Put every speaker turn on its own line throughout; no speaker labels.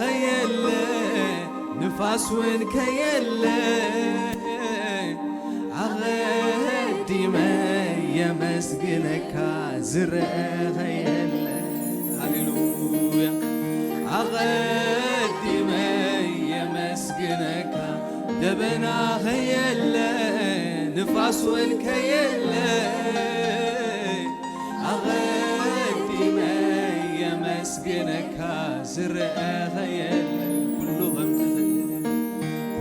غيله نفاس وين كيله عغدي ما يمسجنك زرع غيله هللويا عغدي ما يمسجنك دبنا غيله نفاس وين كيله عغدي ما يمسجنك زرع غيله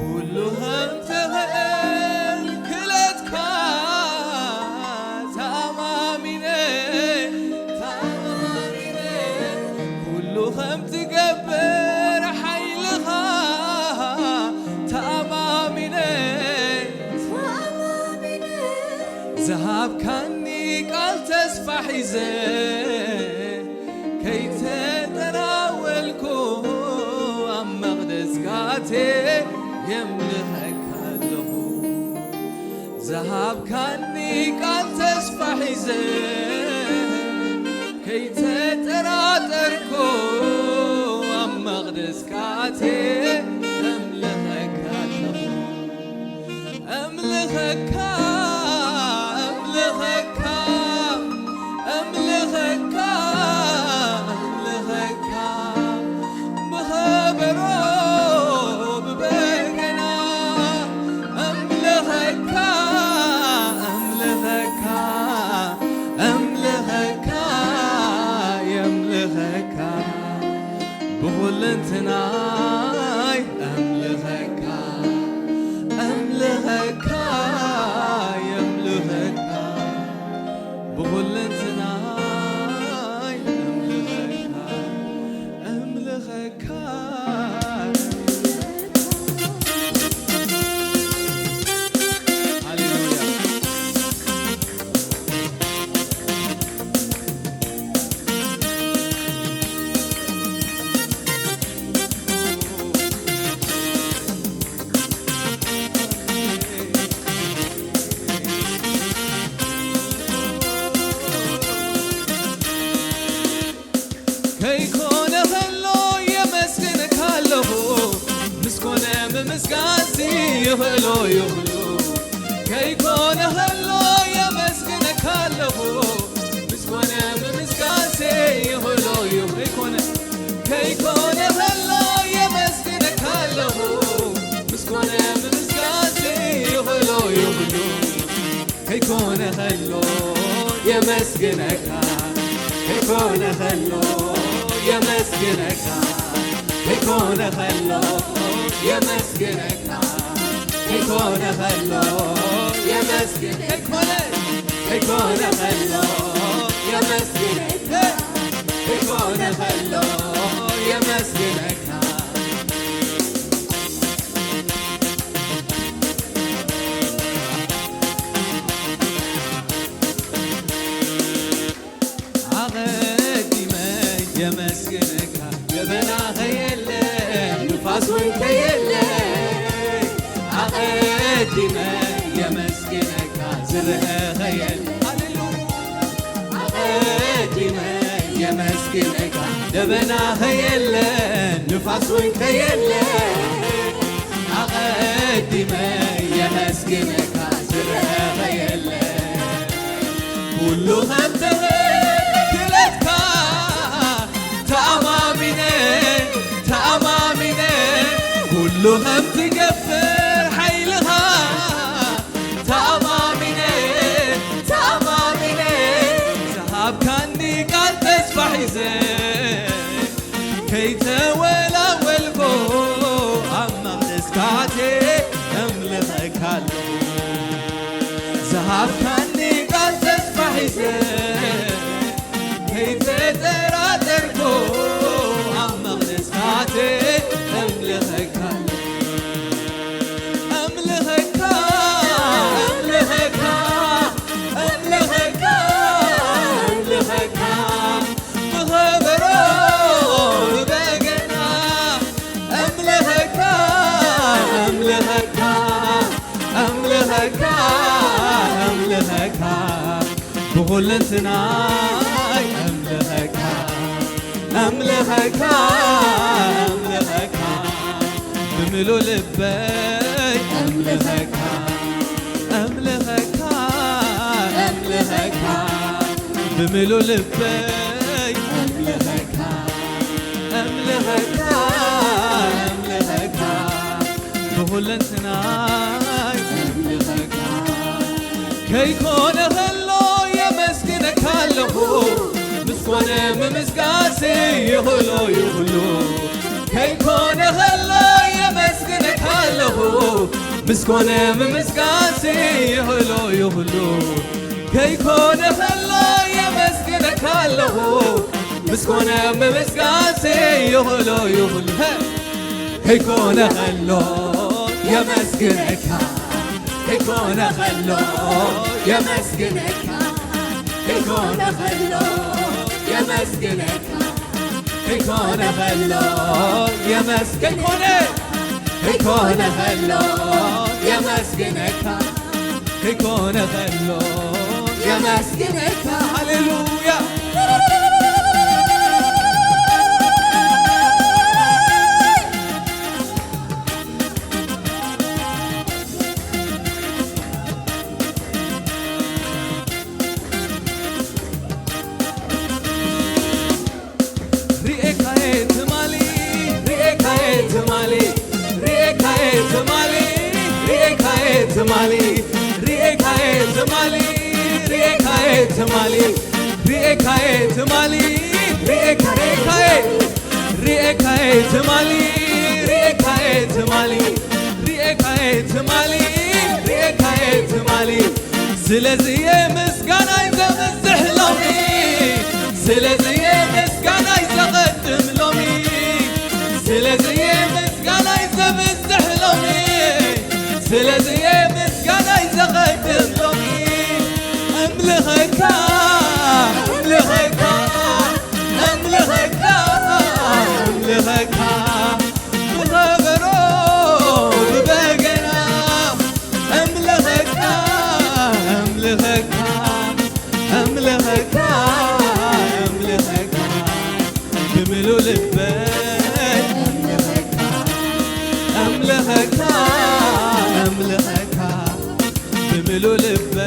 كلهم تغل كلتك تمامينه كلهم تقبر حيلها تمامينه ذهب كاني قال تسفح يزين كي تتراولكو أم مقدس قاتي يملك له ذهب كاني قال تسفح يزين كي تتراطركو أم مقدس قاتي يملك له أملك بغلنتناي أملهك يملهك بغلنتناي أملهك كيكون هلو يمسكنك هلو مسكون بمسكاسي يهلو كيكون هلو يمسكنك هلو مسكون بمسكاسي يهلو كيكون هلو يمسكنك هلو مسكون بمسكاسي يهلو كيكون هلو يمسكنك كيكون هلو يمسكنك كيكون هلو يمسكنك كيكون هلو يمسكنك كيكون هلو يمسكنك كيكون هلو يمسكنك يمسكنك جبنا غيله نفاس وانت يله عقدي ما يمسكنك زرع غيله عقدي ما يمسكنك جبنا غيله نفاس وانت يله عقدي ما يمسكنك زرع غيله كلهم كلهم تقفر حيلها تمامينه ذهب كاني قال تسفح يزين كي تولا والقو أما مسكاتي أملك هلو ذهب كاني قال تسفح يزين كي تتراطركو أما مسكاتي أملك أملهك بغلنتناي أملهك ብምሉ ልበይ ኣምልኸካ ኣምልኸካ ኣምልኸካ ብምሉ ልበይ ኣምልኸካ ኣምልኸካ ኣምልኸካ ብሁለንትናይ ኣምልኸካ ከይኮነ ከሎ የመስግነካ ኣለኹ ምስኮነ ምምስጋሴ ይኽእሎ ይኽእሉ ከይኮነ ከሎ የመስግነካ ኣለኹ ምስኮነ ምምስጋሴ ይኽእሎ ይኽእሉ ከይኮነ ከሎ የመስግነካ ኣለኹ ምስኮነ ምምስጋሴ ይኽእሎ ይኽእሉ ከይኮነ ከሎ የመስግነካ ከይኮነ ከሎ የመስግነካ ከይኮነ ከሎ የመስግነካ ከይኮነ ከሎ የመስግነካ ከይኮነ ከሎ የመስግነካ ከይኮነ ከሎ የመስግነካ ሃሌሉያ Tamale, Riekae Tamale, Riekae Tamale, Riekae Tamale, Riekae Riekae Tamale, Riekae Tamale, Riekae Tamale, Riekae Tamale. Selezye mesgana izamzeh lomi, Selezye mesgana izaqaddem lomi, Selezye mesgana izamzeh lomi. ስለዚህ ምስጋና ይዘቀድም ሎሚ አምልኸካ አምልኸካ አምልኸካ አምልኸካ ብኸበሮ ብበገና አምልኸካ አምልኸካ አምልኸካ አምልኸካ ብምሉ ልበይ አምልኸካ أملهكا بملو لبي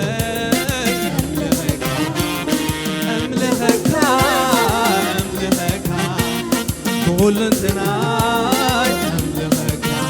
أملهكا أملهكا كل انتناي أملهكا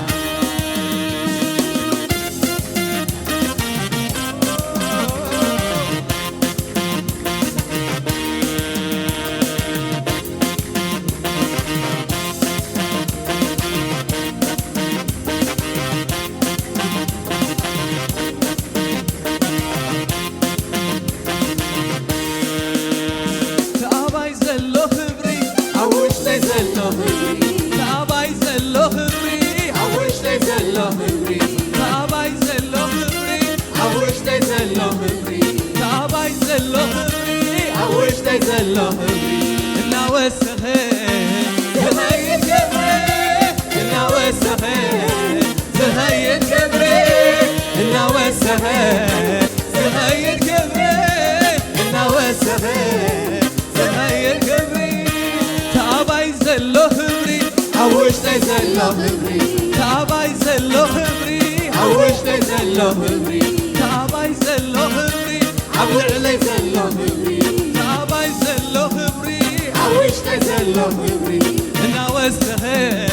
تعباي زلو خبري عوش لي زلو خبري تعباي زلو خبري عبد علي زلو خبري تعباي زلو خبري عوش لي زلو خبري انا وسخه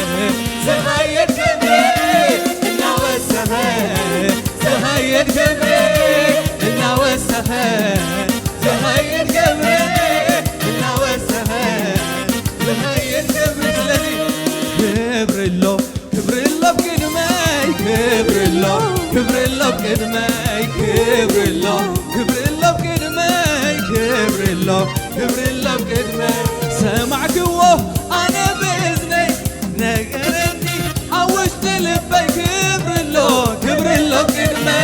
زهايد كبري انا وسخه زهايد كبري انا وسخه زهايد كبري انا وسخه زهايد كبري كبر الله كبر الله بقدمي كبر الله كبر الله بقدمي كبر الله كبر الله بقدمي كبر الله كبر الله بقدمي سمعك واه انا باذني نقرني عوشت لبي كبر الله كبر الله بقدمي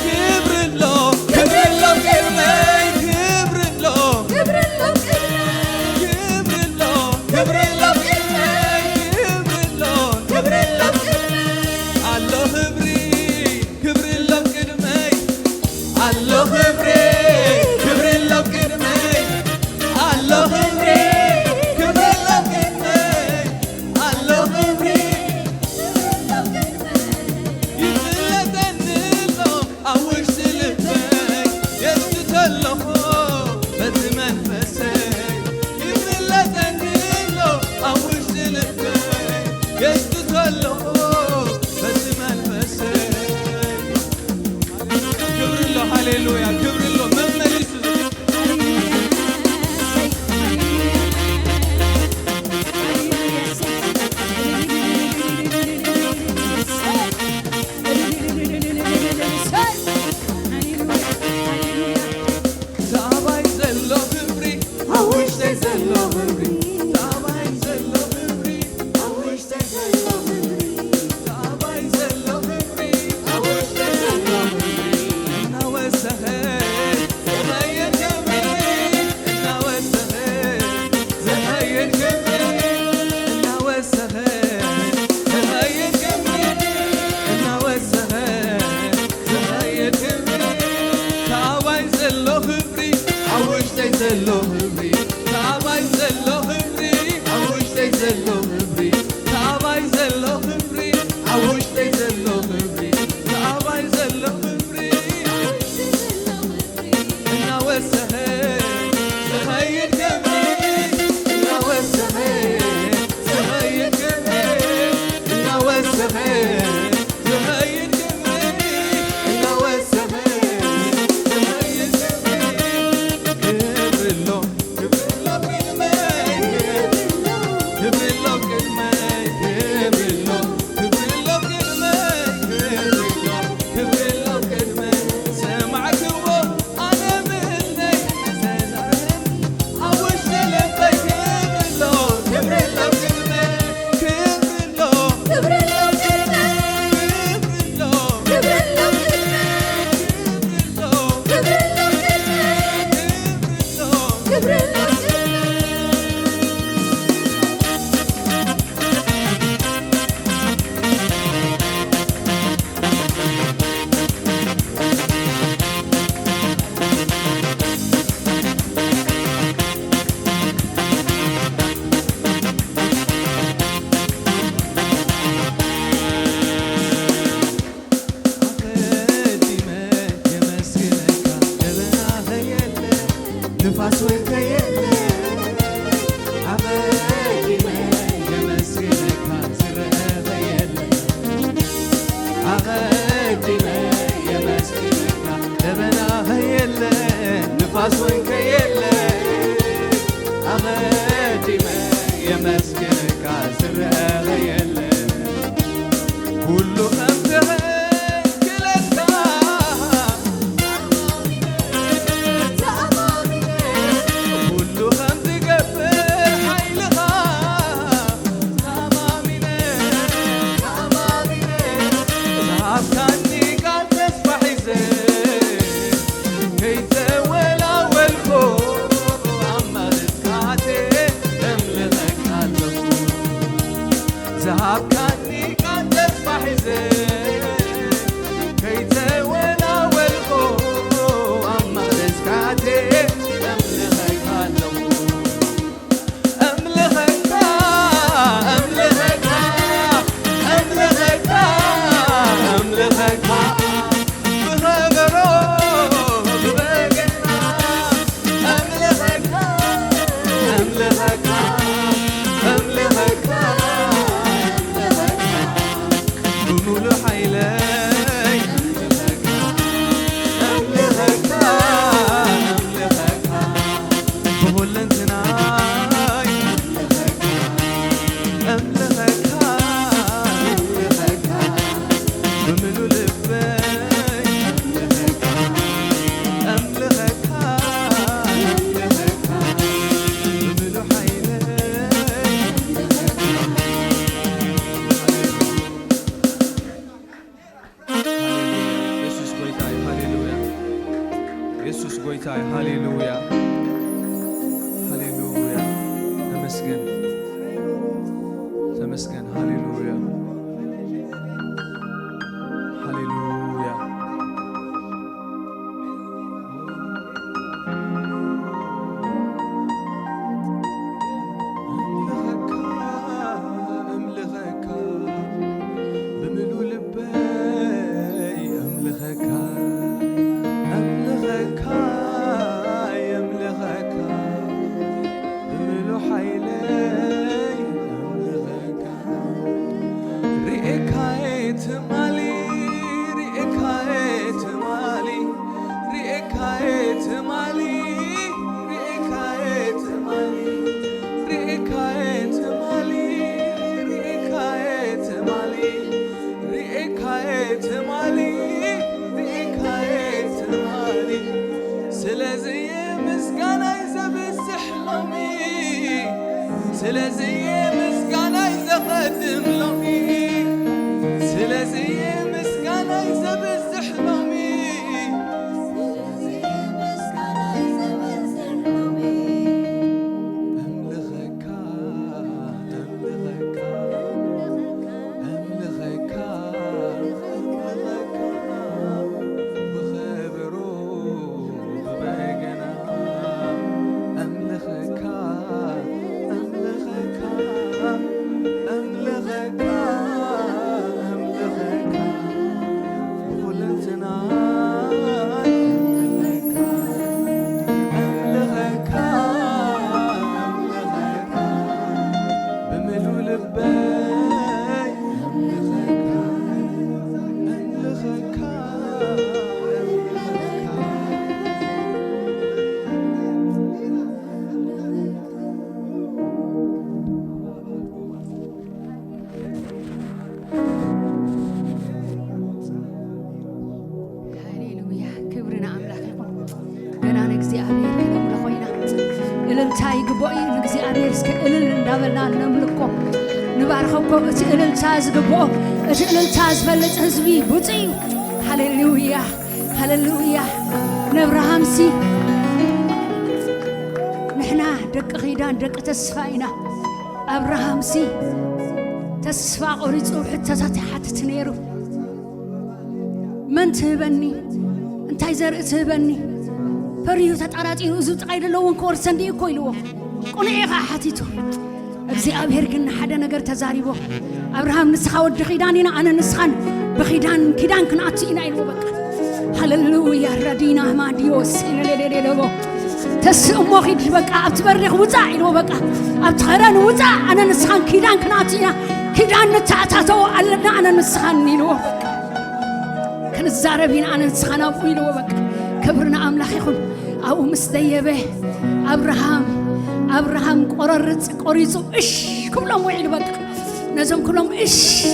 كبر الله كبر الله بقدمي كبر الله كبر الله بقدمي كبر الله كبر الله الله خبري كبر الله بقدمي هابكاني كان تصبح زين كيتي ولا والكو أما رزقاتي أملخك هالو أملخك أملخك أملخك أملخك بغبرو ببقنا أملخك أملخك أملخك بمولو حيلي أملخك أملخك بقول انتناي أملخك أملخك بمولو لبي أملخك أملخك بمولو حيلي ኢየሱስ ጌታዬ ሃሌሉያ ሃሌሉያ ተመስገን ተመስገን ሃሌሉያ ሃሌሉያ أملخك بملو لبي أملخك أملخك يملخك بملو حيلي أملخك رئيك هايت مالي رئيك هايت مالي رئيك هايت مالي رئيك هايت مالي رئيك هايت مالي رئيك هايت مالي رئيك هايت مالي رئيك هايت مالي سلازي مسكانا يزبس حلمي سلازي مسكانا يزخدم لمي سلازي مسكانا يزبس حلمي أملخك أملخك أملخك أملخك بخبرو ببقنا أملخك أملخك أملخك أملخك بقول انتنا أملخك أملخك أملخك بملو لبي أملخك أملخك
ሃሌሉያ ክብርና ኣምላኽ ይኹን ገና ንእግዚኣብሔር ክነምልኾ ኢና እልልታ ይግብኦ እዩ ንእግዚኣብሔር እስከ እልል እንዳበልና ነምልኮ ንባርኸኮ እቲ እልልታ ዝግብኦ እቲ እልልታ ዝፈልጥ ህዝቢ ብፁዕ እዩ ሃሌሉያ ሃሌሉያ ንኣብርሃምሲ ንሕና ደቂ ኺዳን ደቂ ተስፋ ኢና ኣብርሃምሲ ተስፋ ቆሪፁ ሕቶታት ይሓትት ነይሩ من تهبني انت زرق تهبني فريو تطراطينو زو طاي دلون كورسندي كويلو قنيخا حاتيتو እግዚአብሔር ግን ሓደ ነገር ተዛሪቦ አብርሃም ንስኻ ወድ ኺዳኒና አነ ንስኻን በኺዳን ኪዳን ክናት ኢና ኢሉ በቃ ሃሌሉያ ረዲና ማዲዮስ ኢነለለለሎ ተስሞ ኺድ በቃ አብትበርኽ ውፃ ኢሉ በቃ አብትኸረን ውፃ አነ ንስኻን ኪዳን ክናት ኢና ኪዳን ተዓታቶ አለና አነ ንስኻን ኢሉ كنزاربين أنا نسخنا ويلو وبك كبرنا أملاخ يخون أو مستيبه أبراهام قررت قريزو إيش كلهم ويلو بك نزم كلهم إيش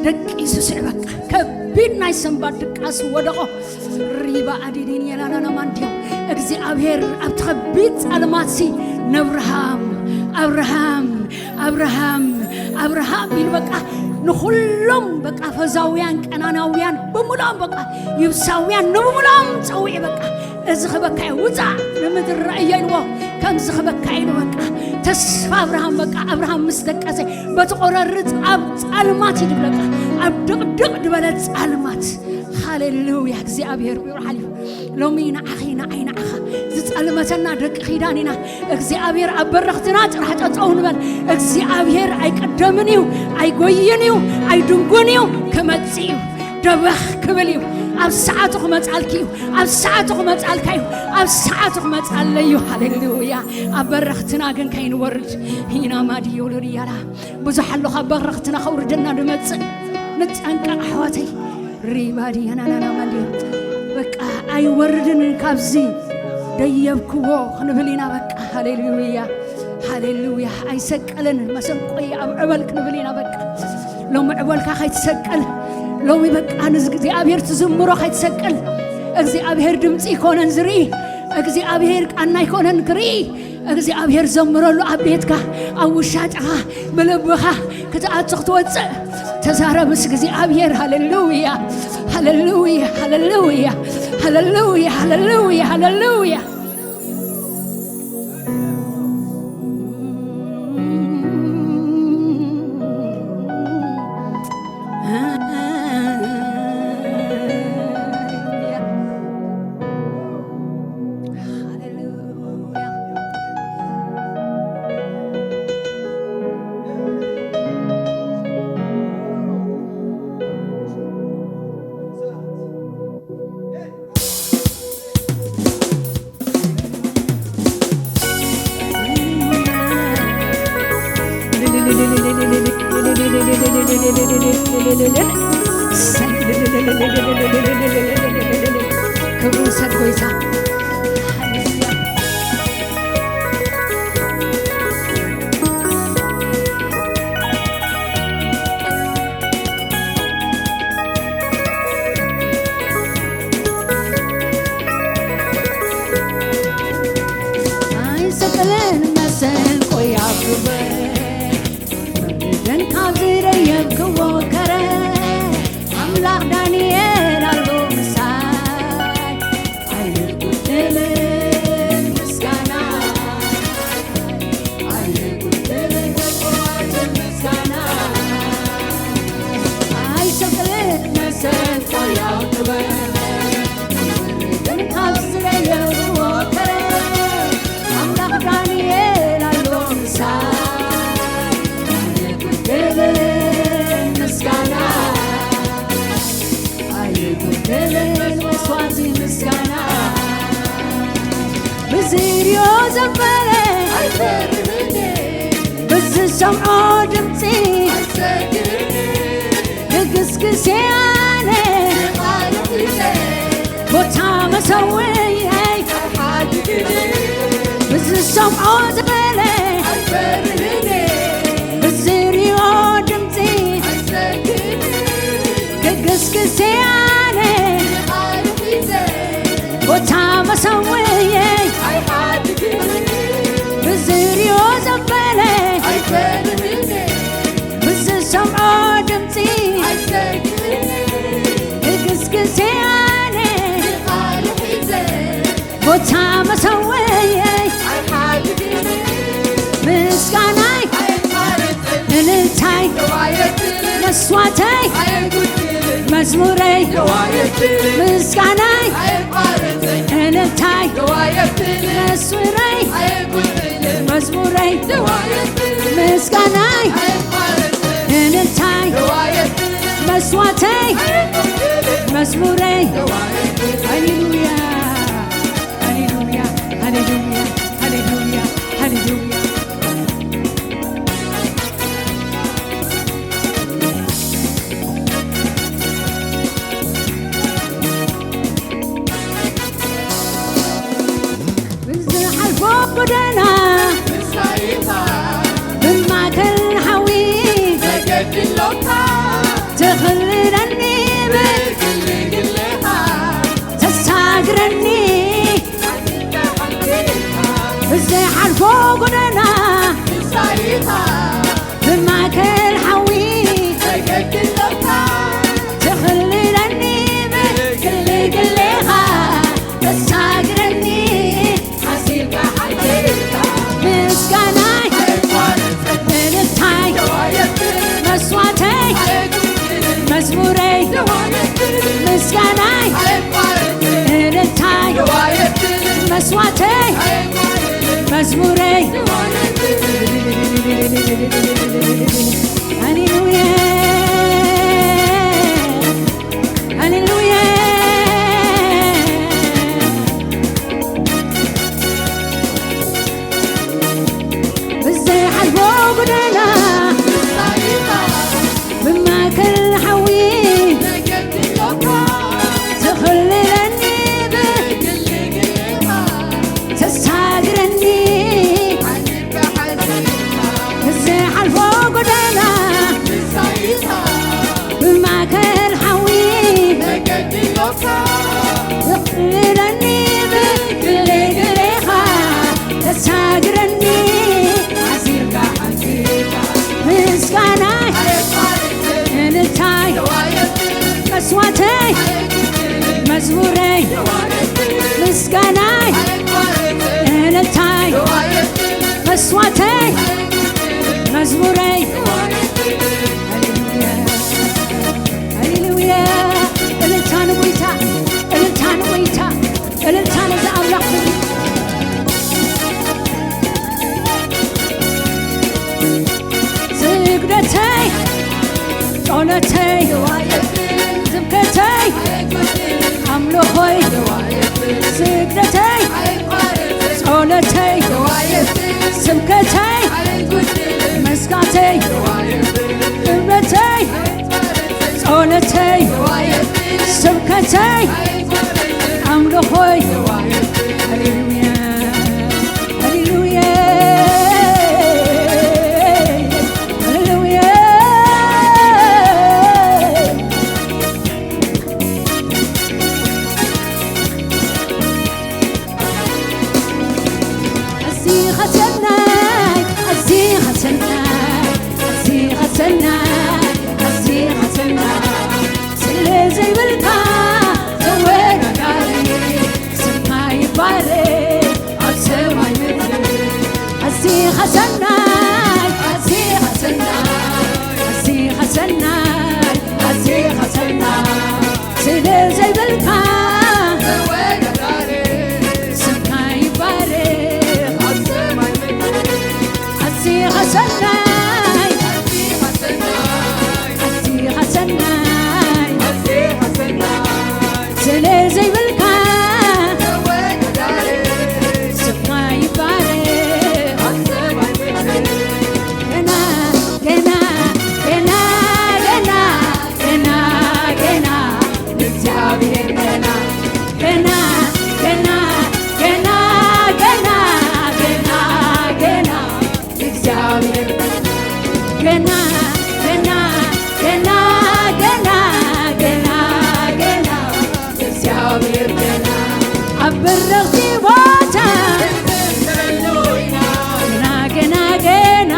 دك يسوع بك كبير نايسم بدك أسودة ريبا أديني أنا نمانتيو أجزي أبهر أبتخبيت ألماسي أبراهام يلو بك نخلهم بقى فزاويان كناناويان بملام بقى يبساويان نبملام تسوي بقى إذا بقى وزع نمد الرأي يلوه كم زخبك كاين وقع تسفى أبراهام بقى أبراهام مستقاسي بتقررت ألمات يدبلك أبدق دبلت ألمات هاليلويا እግዚአብሔር ይርሐል ሎሚና አኺና አይና አኻ ዝጸልመተና ደቅ ኺዳኒና እግዚአብሔር አበረኽትና ጥራሕ ጠጠውን በል እግዚአብሔር አይቀደምኒው አይጎይኒው አይድንጉኒው ከመጽዩ ደባህ ክብልዩ ኣብ ሰዓትኹ መጻልኪዩ ኣብ ሰዓትኹ መጻልካዩ ኣብ ሰዓትኹ መጻለዩ ሃሌሉያ አበረኽትና ግን ከይንወርድ ሂና ማዲዮ ለሪያላ ብዙሕ ኣለኹ አበረኽትና ኸውርድና ድመጽእ ንጠንቀቕ ኣሕዋተይ ريبادي أنا مالي بقى أي وردن كابزي ديبكو خنبلينا بقى هاليلويا هاليلويا أي سكلن مثلا قوي عبالك نبلينا بقى لو معبالك خيت سكل لو يبقى نزق زي أبير تزمرو خيت سكل أجزي أبير دمتي يكون نزري أجزي أبير أنا يكون نكري أجزي أبير زمرو له أبيتك أو شاجها بلبها كتأتخ توزع تزارة بس جزي أبير هاليلويا هاليلويا هاليلويا هاليلويا هاليلويا هاليلويا كبر سد ويسا سكلن مسن قوي عقبه دن كابزير يبكو كره أملاك دانيال ألو مساي أيقو تلين مسكانا أيقو تلين قوات المسكانا أي سكلن مسن قوي عقبه دن كابزير يبكو كره دانيال ألو مساي أيقو تلين مسكانا أيقو تلين وصواتي مسكانا بزيريو زنبالي أيفرمني بس السمعو دمتي أيسكرني لقسقسي عني بوتا مسوي أيحاجكني بس السمعو زنبالي أيفرمني بزيريو دمتي أيسكرني لقسقسي عني بوتا مسوي أيحاجكني بزيريو زنبالي أيفرمني بس السمعو دمتي أيسكرني لقسقسي عني بوتا مسوي أيحاجكني مسكاناي نلتاي مسواتاي مزموري مسكاناي نلتاي مسوري مزموري مسكاناي نلتاي مسواتاي مزموري هاليلويا هاليلويا هاليلويا هاليلويا هاليلويا بدنا بما كل حوي تخلدني بالكل كلها መዝሙሬ ምስጋናይ እልልታይ መስዋዕቴ መዝሙሬ ሃሌሉያ ሃሌሉያ ብዘይሓልፎ ጎደና ብማእከል ሓዊ ትኽልለኒ ተሳግረኒ ብዘይሓልፎ ጎደና ብማእከል ሓዊ ትኽልለኒ ብግሌግሌኻ ተሳግረኒ ምስጋናይ እልልታይ መስዋዕተይ መዝሙረይ ምስጋናይ እልልታይ መስዋዕተይ መዝሙረይ ሃሌሉያ እልልታ ንጎይታ እልልታ ንጎይታ እልልታ ንዝኣምላኽ ስግደተይ ጸሎተይ ስብከተይ ኣምልኾይ ስግደተይ ጸሎተይ ስብከተይ መስጋዕተይ እምነተይ ጸሎተይ ስብከተይ ኣምልኾይ ሃሌሉያ ሃሌሉያ ስለዘይብልካ ተወዳዳሪ ስምካ ይባረክ ኣብ ሰማይ ምድሪ ኣዚኻ ሰናይ ኣዚኻ ሰናይ ኣዚኻ ሰናይ ኣዚኻ ሰናይ ስለዘይብልካ ተወዳዳሪ ስምካ ይባረክ ኣብ ሰማይ ምድሪ ኣዚኻ ሰናይ ስለዘይብልካ ስምካ ይባረክ ገና ገና ገና ገና ገና ገና እግዚአብሔር ገና ገና ገና ገና ገና ገና ገና እግዚአብሔር ገና ገና ገና ገና ገና ገና እግዚአብሔር ገና አበረኽቲ ቦታ ገና ገና ገና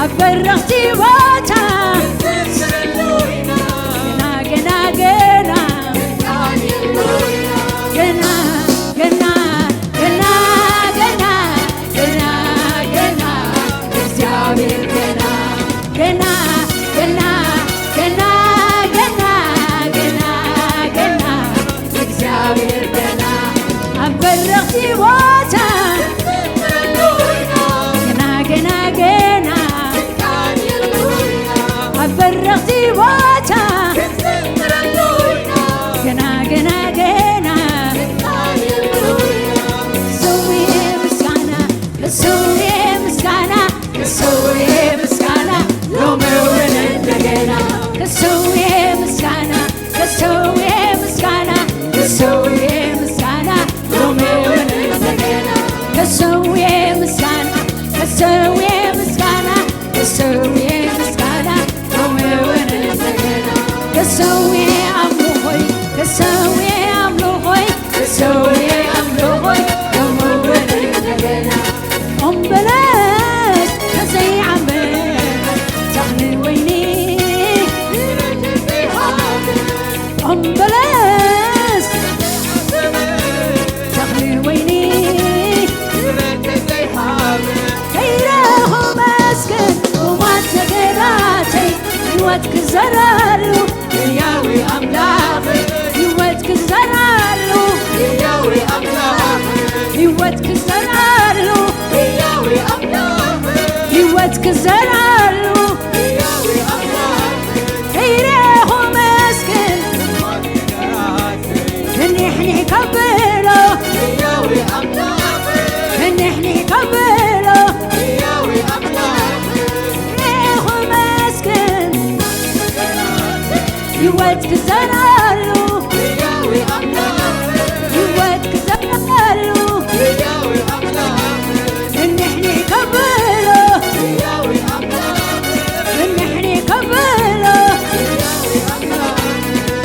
አበረኽቲ ቦታ ገና ገና ገና ገና ገና ገና ገና ገና ገና እግዚአብሔር ገና ገና ገና ገና ገና ገና ገና እግዚአብሔር ገና አበረኽቲ ቦታ ገና ገና ገና አበረኽቲ ቦታ ገና ገና ገና ሰውዬ ምስጋና ለሰውዬ ምስጋና ለሰውዬ ምስጋና ሎመውን እንደገና ለሰውዬ ምስጋና ለሰውዬ ምስጋና ለሰውዬ ምስጋና ሎመውን እንደገና ለሰውዬ ምስጋና ለሰውዬ ምስጋና ለሰውዬ ምስጋና ሎመውን እንደገና ሕይወት ክዘራሉ
ሕያው አምላክ
ሕይወት ክዘራሉ
ሕያው አምላክ
ሕይወት ክዘራሉ
ሕያው አምላክ
ሕይወት ክዘራሉ
ሕያው አምላክ
ተይሬሆ መስክን ንሕኒ ከብሎ
ሕያው አምላክ
ንሕኒ ከብሎ
ሕያው አምላክ
ተይሬሆ መስክን ሕይወት ክዘራሉ
ሕያው አምላክ
ሕይወት ክዘራሉ
ሕያው አምላክ
ንሕኒ ከብሎ
ሕያው አምላክ
ንሕኒ ከብሎ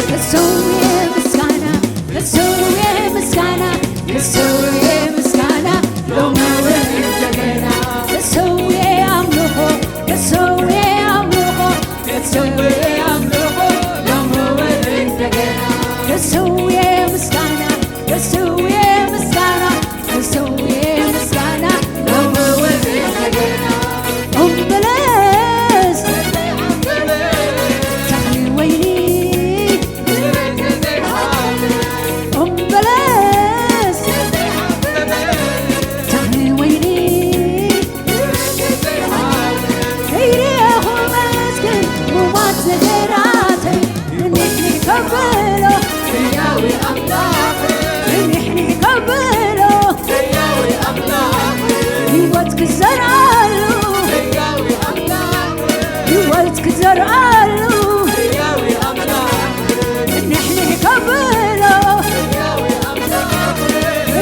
ክሰውየ ምስጋና ክሰውየ ምስጋና ክሰውየ ምስጋና ሎመውን እንደገና ክሰውየ አምልኾ ክሰውየ አምልኾ ክሰውየ አምልኾ ሎመውን እንደገና ክሰውየ ምስጋና ክሰውየ ምስጋና ክሰውየ ምስጋና ሎመውን እንደገና እምበለስ ተኽሊ ወይኒ እምበለስ ተኽሊ ወይኒ ከይሬኹ መስግን ሙማት ነገራተይ ንሕኒ ከብሎ
ሕያው አምላክ
ንሕኒ ከብሎ
ሕያው አምላክ
ሕይወት ክዘርአሉ
ሕያው አምላክ
ሕይወት ክዘርአሉ
ሕያው አምላክ
ንሕኒ ከብሎ
ሕያው አምላክ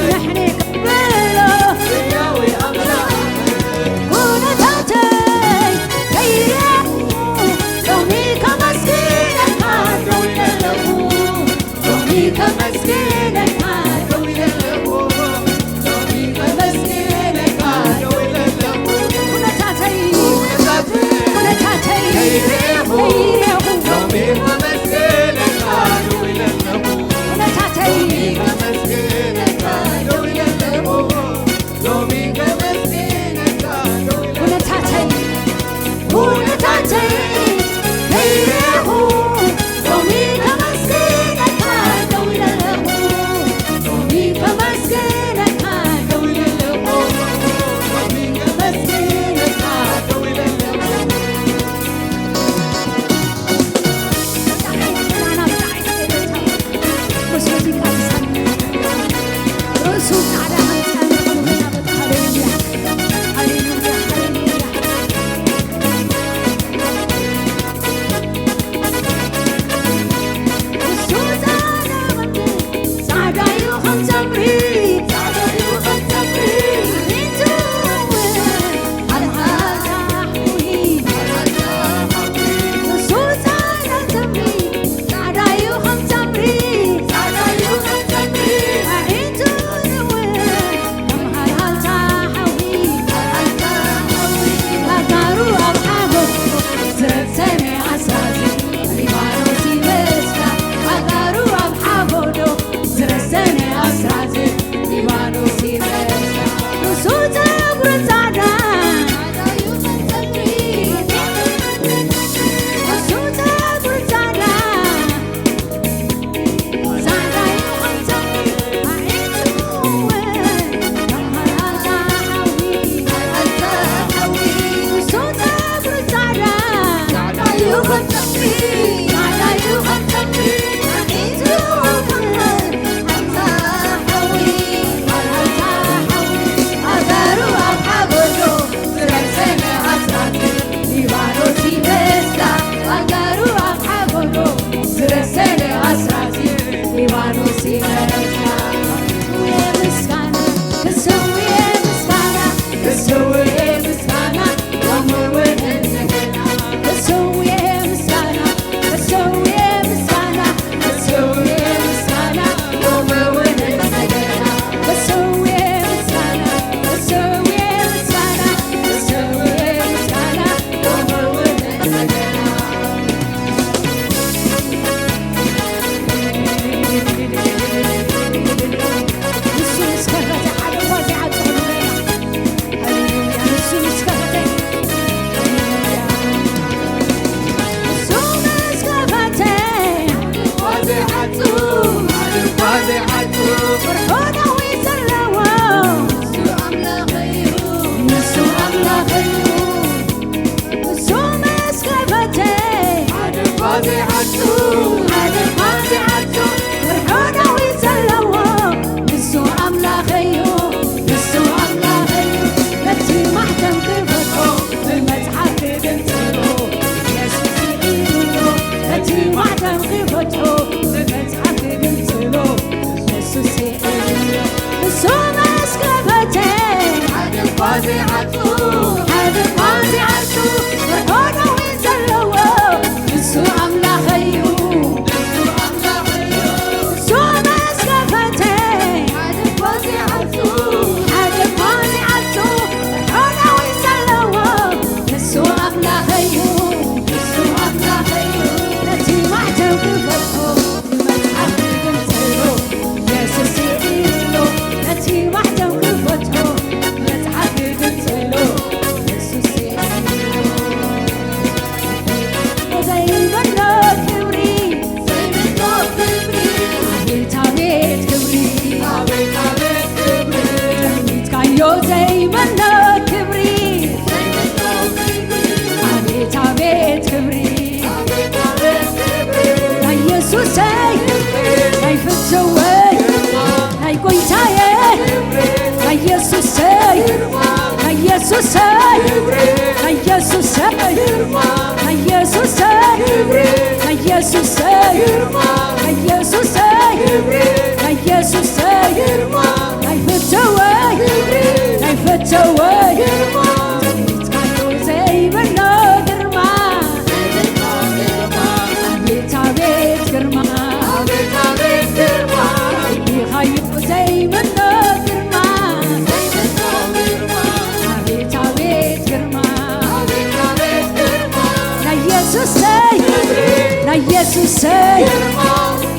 ንሕኒ ከብሎ
ሕያው አምላክ
ኩነታተይ ከይሬኹ ሎሚ ከመስግነካ ደው ኢለለኹ ሎሚ ከመስግነካ ደው ኢለለኹ ሎሚ ከመስግነካ ደው ኩነታተይ ኩነታተይ
ከይሬኹ
ኢየሱስ ኢየሱስ ኢየሱስ ኢየሱስ ኢየሱስ ኢየሱስ አይፈተወይ አይፈተወይ ዘይበሎ ግርማ አቤት አቤት ግርማ አቤት አቤት ግርማ ይኸው ዘይበሎ ግርማ አቤት አቤት ግርማ አቤት አቤት ግርማ ለኢየሱስ ለኢየሱስ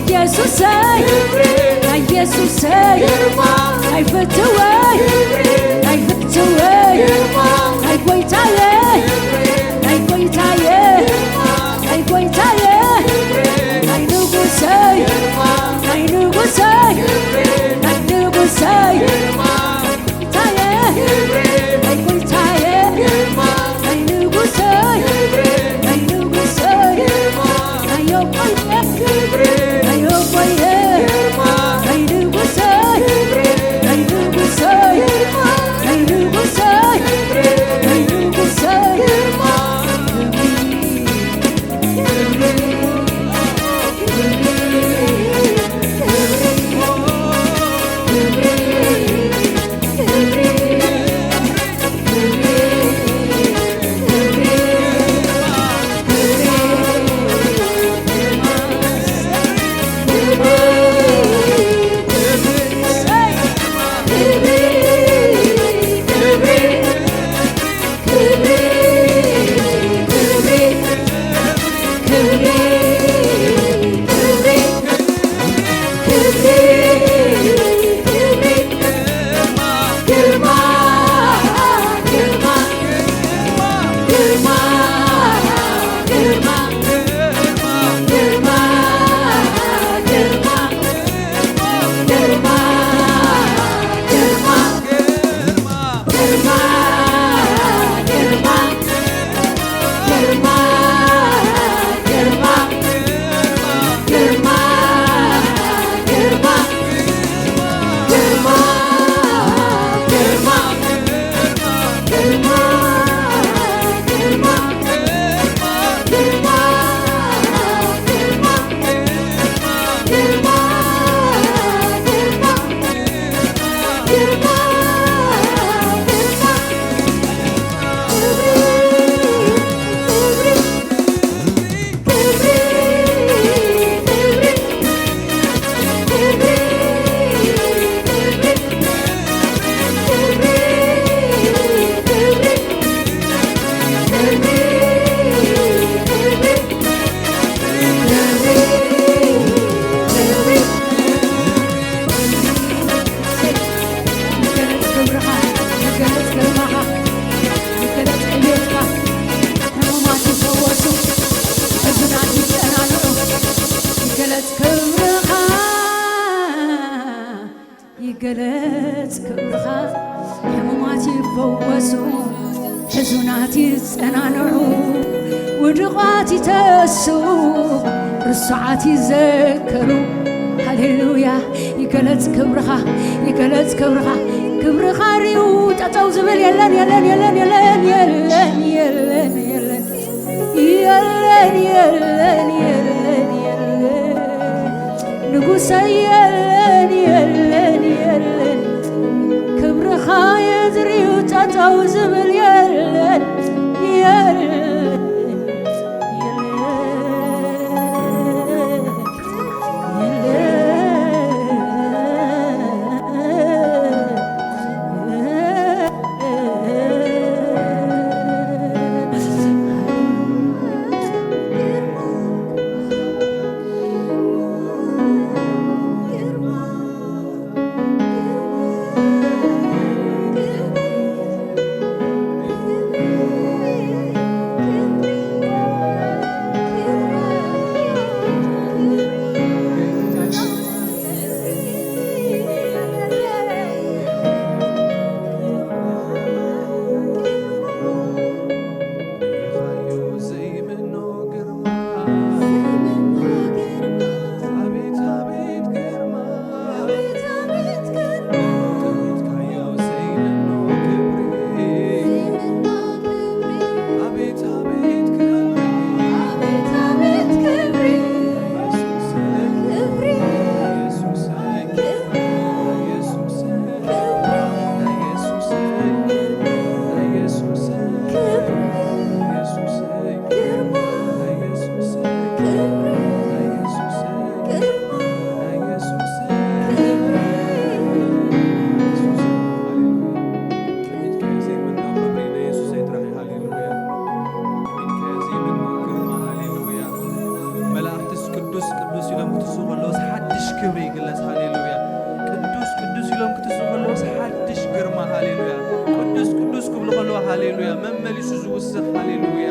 ኢየሱስ ኢየሱስ አይፈተወይ አይፈተወይ አይቆይታዬ አይቆይታዬ አይቆይታዬ አይንጉሴ አይንጉሴ አይንጉሴ ታዬ አይቆይታዬ አይንጉሴ አይንጉሴ አዮቆየ አዮቆየ አይንጉሴ አይንጉሴ አይንጉሴ አይንጉሴ ይገለጽ ክብርኻ ሕሙማት ይፈወሱ ሕዙናት ይጸናንዑ ውድቓት ይተስኡ ርሱዓት ይዘከሩ ሃሌሉያ ይገለጽ ክብርኻ ይገለጽ ክብርኻ ክብርኻ ርዩ ጠጠው ዝብል የለን የለን የለን የለን የለን የለን የለን የለን የለን የለን የለን ንጉሰይ የለን የለን የለን ክብርኻ የዝርዩ ጠጠው ዝብል የለን የለን
ክትስኡ ከለዎስ ሓድሽ ክብሪ ይግለጽ ሃሌሉያ ቅዱስ ቅዱስ ኢሎም ክትስኡ ከለዎስ ሓድሽ ግርማ ሃሌሉያ ቅዱስ ቅዱስ ክብሉ ከለዎ ሃሌሉያ መመሊሱ ዝውስኽ ሃሌሉያ